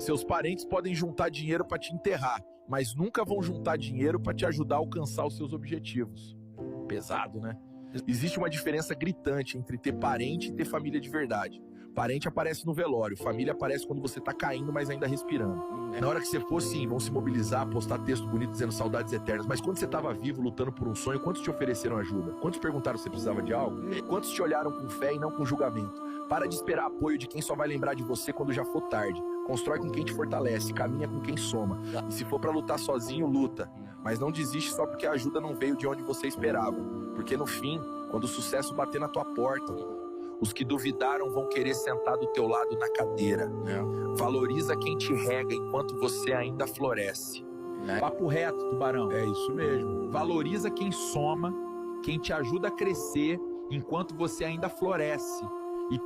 Seus parentes podem juntar dinheiro para te enterrar, mas nunca vão juntar dinheiro para te ajudar a alcançar os seus objetivos. Pesado, né? Existe uma diferença gritante entre ter parente e ter família de verdade. Parente aparece no velório, família aparece quando você tá caindo, mas ainda respirando. Na hora que você for, sim, vão se mobilizar, postar texto bonito dizendo saudades eternas. Mas quando você tava vivo, lutando por um sonho, quantos te ofereceram ajuda? Quantos perguntaram se você precisava de algo? Quantos te olharam com fé e não com julgamento? Para de esperar apoio de quem só vai lembrar de você quando já for tarde. Constrói com quem te fortalece, caminha com quem soma. E se for pra lutar sozinho, luta. Mas não desiste só porque a ajuda não veio de onde você esperava. Porque no fim, quando o sucesso bater na tua porta, os que duvidaram vão querer sentar do teu lado na cadeira. Valoriza quem te rega enquanto você ainda floresce. Papo reto, Tubarão. É isso mesmo. Valoriza quem soma, quem te ajuda a crescer enquanto você ainda floresce. E